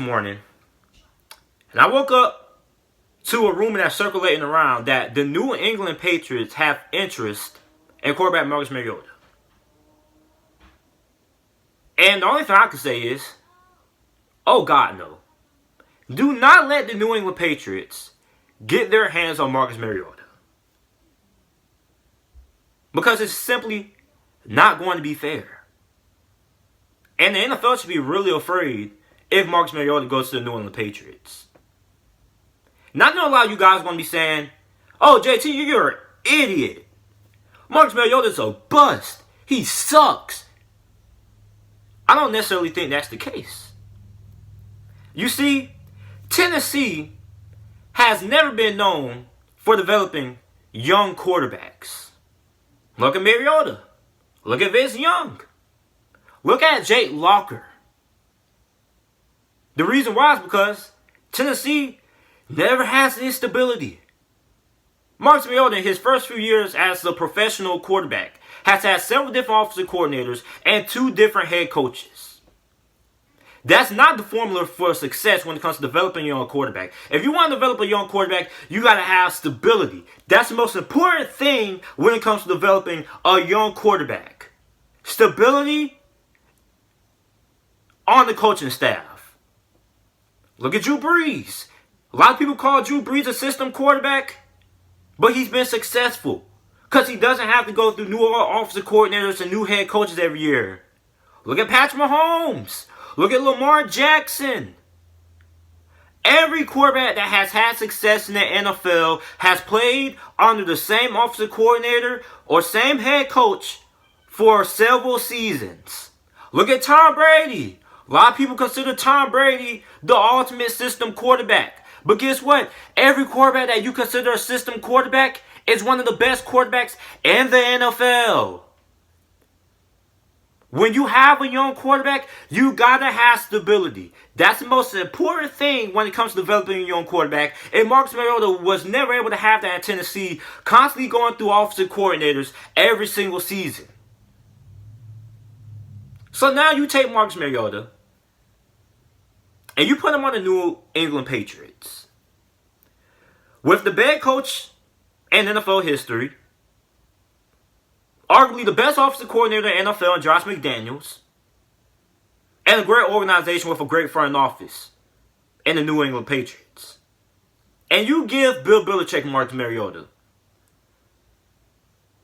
morning, and I woke up to a rumor that's circulating around that the New England Patriots have interest in quarterback Marcus Mariota. And the only thing I can say is, oh God, no. Do not let the New England Patriots get their hands on Marcus Mariota. Because it's simply not going to be fair. And the NFL should be really afraid if Marcus Mariota goes to the New England Patriots. Not know a lot of you guys are going to be saying, oh, JT, you're an idiot. Marcus Mariota's a bust. He sucks. I don't necessarily think that's the case. You see, Tennessee has never been known for developing young quarterbacks. Look at Mariota. Look at Vince Young. Look at Jake Locker. The reason why is because Tennessee never has any stability. Marcus Mariota, in his first few years as a professional quarterback, has had several different offensive coordinators and 2 different head coaches. That's not the formula for success when it comes to developing a young quarterback. If you want to develop a young quarterback, you got to have stability. That's the most important thing when it comes to developing a young quarterback. Stability on the coaching staff. Look at Drew Brees. A lot of people call Drew Brees a system quarterback, but he's been successful because he doesn't have to go through new offensive coordinators and new head coaches every year. Look at Patrick Mahomes. Look at Lamar Jackson. Every quarterback that has had success in the NFL has played under the same offensive coordinator or same head coach for several seasons. Look at Tom Brady. A lot of people consider Tom Brady the ultimate system quarterback. But guess what? Every quarterback that you consider a system quarterback is one of the best quarterbacks in the NFL. When you have a young quarterback, you gotta have stability. That's the most important thing when it comes to developing a young quarterback. And Marcus Mariota was never able to have that in Tennessee, constantly going through offensive coordinators every single season. So now you take Marcus Mariota and you put him on the New England Patriots. With the best coach in NFL history, arguably the best offensive coordinator in NFL in Josh McDaniels, and a great organization with a great front office in the New England Patriots. And you give Bill Belichick Marcus Mariota.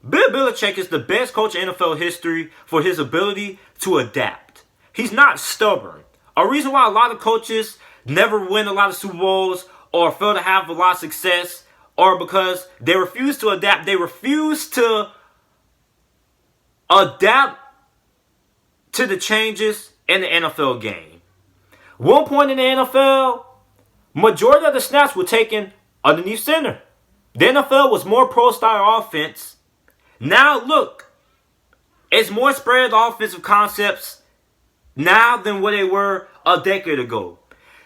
Bill Belichick is the best coach in NFL history for his ability to adapt. He's not stubborn. A reason why a lot of coaches never win a lot of Super Bowls or fail to have a lot of success or because they refuse to adapt. They refuse to adapt to the changes in the NFL game. One point in the NFL, majority of the snaps were taken underneath center. The NFL was more pro-style offense. Now look, it's more spread offensive concepts now than what they were a decade ago.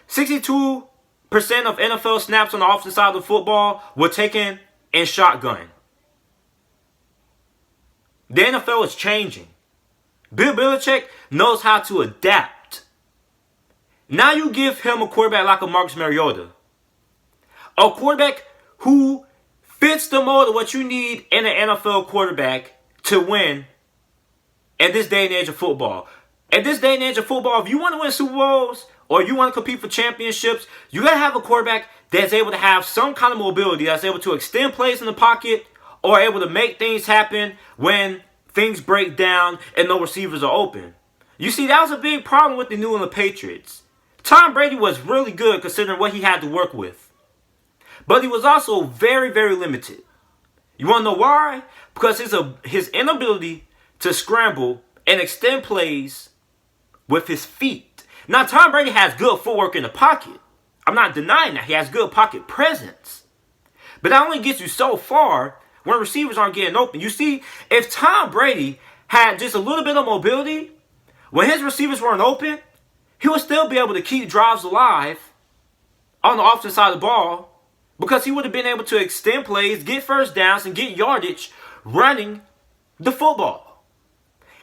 62% of NFL snaps on the offensive side of the football were taken in shotgun. The NFL is changing. Bill Belichick knows how to adapt. Now you give him a quarterback like a Marcus Mariota. A quarterback who fits the mold of what you need in an NFL quarterback to win in this day and age of football. In this day and age of football, if you want to win Super Bowls or you want to compete for championships, you got to have a quarterback that's able to have some kind of mobility, that's able to extend plays in the pocket or able to make things happen when things break down and no receivers are open. You see, that was a big problem with the New England Patriots. Tom Brady was really good considering what he had to work with. But he was also very, very limited. You want to know why? Because his inability to scramble and extend plays with his feet. Now, Tom Brady has good footwork in the pocket. I'm not denying that. He has good pocket presence. But that only gets you so far when receivers aren't getting open. You see, if Tom Brady had just a little bit of mobility, when his receivers weren't open, he would still be able to keep drives alive on the offensive side of the ball because he would have been able to extend plays, get first downs, and get yardage running the football.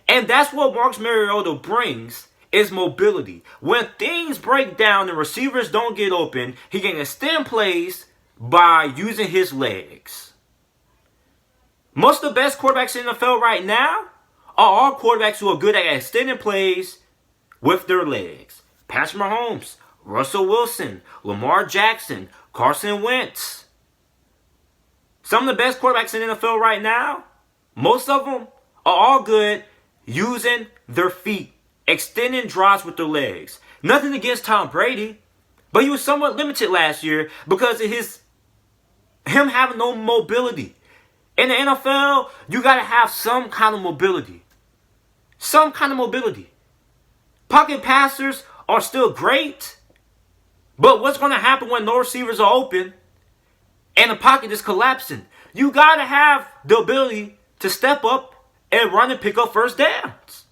And that's what Marcus Mariota brings is mobility. When things break down and receivers don't get open, he can extend plays by using his legs. Most of the best quarterbacks in the NFL right now are all quarterbacks who are good at extending plays with their legs. Patrick Mahomes, Russell Wilson, Lamar Jackson, Carson Wentz. Some of the best quarterbacks in the NFL right now, most of them are all good using their feet, extending drives with their legs. Nothing against Tom Brady, but he was somewhat limited last year because of him having no mobility. In the NFL, you got to have some kind of mobility. Some kind of mobility. Pocket passers are still great, but what's going to happen when no receivers are open and the pocket is collapsing? You got to have the ability to step up and run and pick up first downs.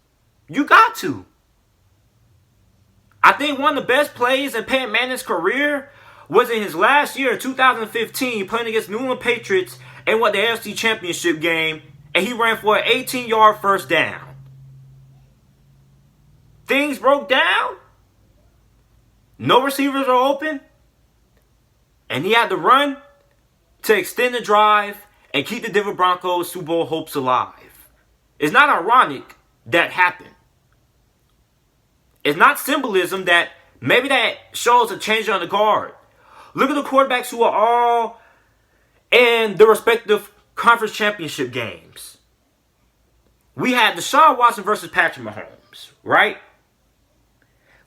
You got to. I think one of the best plays in Peyton Manning's career was in his last year, 2015, playing against New England Patriots and won the AFC Championship game, and he ran for an 18-yard first down. Things broke down. No receivers are open. And he had to run to extend the drive and keep the Denver Broncos' Super Bowl hopes alive. It's not ironic that happened. It's not symbolism that maybe that shows a change on the guard. Look at the quarterbacks who are all in the respective conference championship games. We had Deshaun Watson versus Patrick Mahomes, right?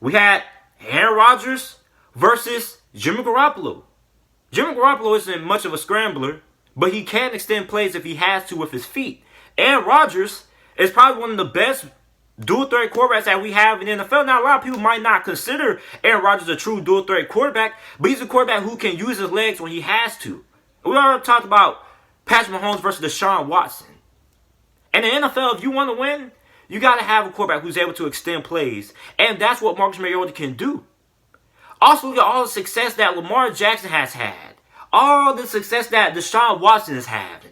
We had Aaron Rodgers versus Jimmy Garoppolo. Jimmy Garoppolo isn't much of a scrambler, but he can extend plays if he has to with his feet. Aaron Rodgers is probably one of the best dual-threat quarterbacks that we have in the NFL. Now, a lot of people might not consider Aaron Rodgers a true dual-threat quarterback, but he's a quarterback who can use his legs when he has to. We already talked about Patrick Mahomes versus Deshaun Watson. In the NFL, if you want to win, you got to have a quarterback who's able to extend plays, and that's what Marcus Mariota can do. Also, look at all the success that Lamar Jackson has had. All the success that Deshaun Watson is having.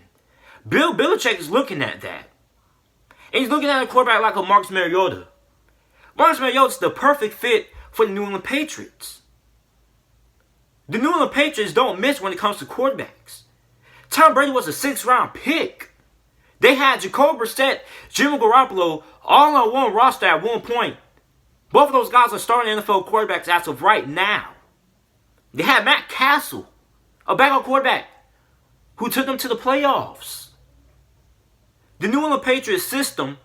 Bill Belichick is looking at that. And he's looking at a quarterback like a Marcus Mariota. Marcus Mariota is the perfect fit for the New England Patriots. The New England Patriots don't miss when it comes to quarterbacks. Tom Brady was a 6th-round pick. They had Jacoby Brissett, Jimmy Garoppolo, all on one roster at one point. Both of those guys are starting NFL quarterbacks as of right now. They had Matt Castle, a backup quarterback, who took them to the playoffs. The New England Patriots system,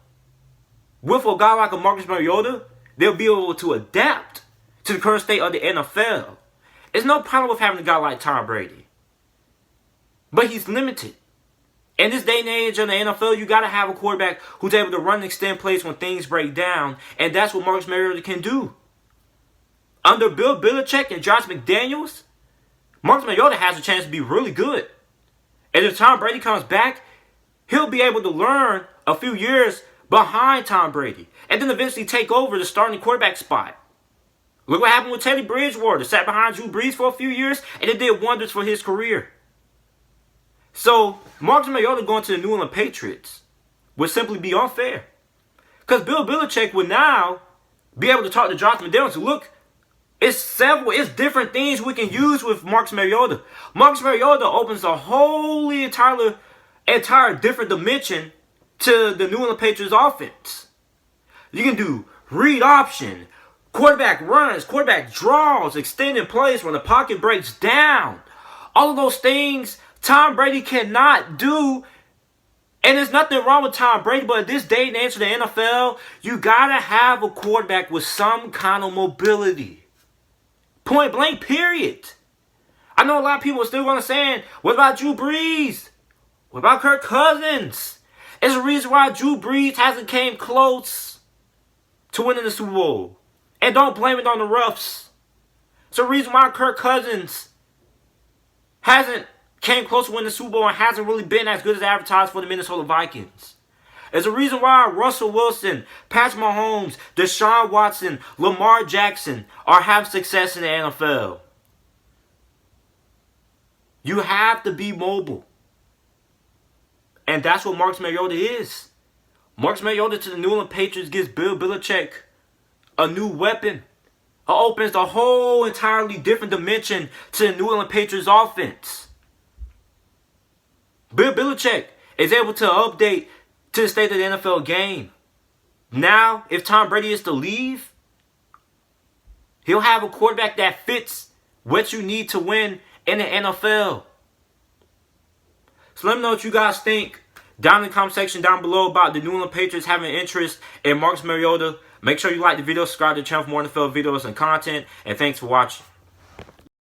with a guy like a Marcus Mariota, they'll be able to adapt to the current state of the NFL. There's no problem with having a guy like Tom Brady. But he's limited. In this day and age of the NFL, you got to have a quarterback who's able to run and extend plays when things break down. And that's what Marcus Mariota can do. Under Bill Belichick and Josh McDaniels, Marcus Mariota has a chance to be really good. And if Tom Brady comes back, he'll be able to learn a few years behind Tom Brady. And then eventually take over the starting quarterback spot. Look what happened with Teddy Bridgewater. Sat behind Drew Brees for a few years, and it did wonders for his career. So, Marcus Mariota going to the New England Patriots would simply be unfair. Because Bill Belichick would now be able to talk to Josh McDaniels. Look, it's different things we can use with Marcus Mariota. Marcus Mariota opens a wholly entire different dimension to the New England Patriots offense. You can do read option, quarterback runs, quarterback draws, extended plays when the pocket breaks down. All of those things Tom Brady cannot do. And there's nothing wrong with Tom Brady, but at this day and age of the NFL, you gotta have a quarterback with some kind of mobility. Point blank, period. I know a lot of people are still gonna say, what about Drew Brees? What about Kirk Cousins? It's the reason why Drew Brees hasn't came close to winning the Super Bowl. And don't blame it on the refs. It's the reason why Kirk Cousins hasn't came close to winning the Super Bowl and hasn't really been as good as advertised for the Minnesota Vikings. It's the reason why Russell Wilson, Patrick Mahomes, Deshaun Watson, Lamar Jackson are having success in the NFL. You have to be mobile. And that's what Marcus Mariota is. Marcus Mariota to the New England Patriots gives Bill Belichick a new weapon. It opens a whole entirely different dimension to the New England Patriots offense. Bill Belichick is able to update to the state of the NFL game. Now, if Tom Brady is to leave, he'll have a quarterback that fits what you need to win in the NFL. So let me know what you guys think down in the comment section down below about the New England Patriots having interest in Marcus Mariota. Make sure you like the video, subscribe to the channel for more NFL videos and content, and thanks for watching.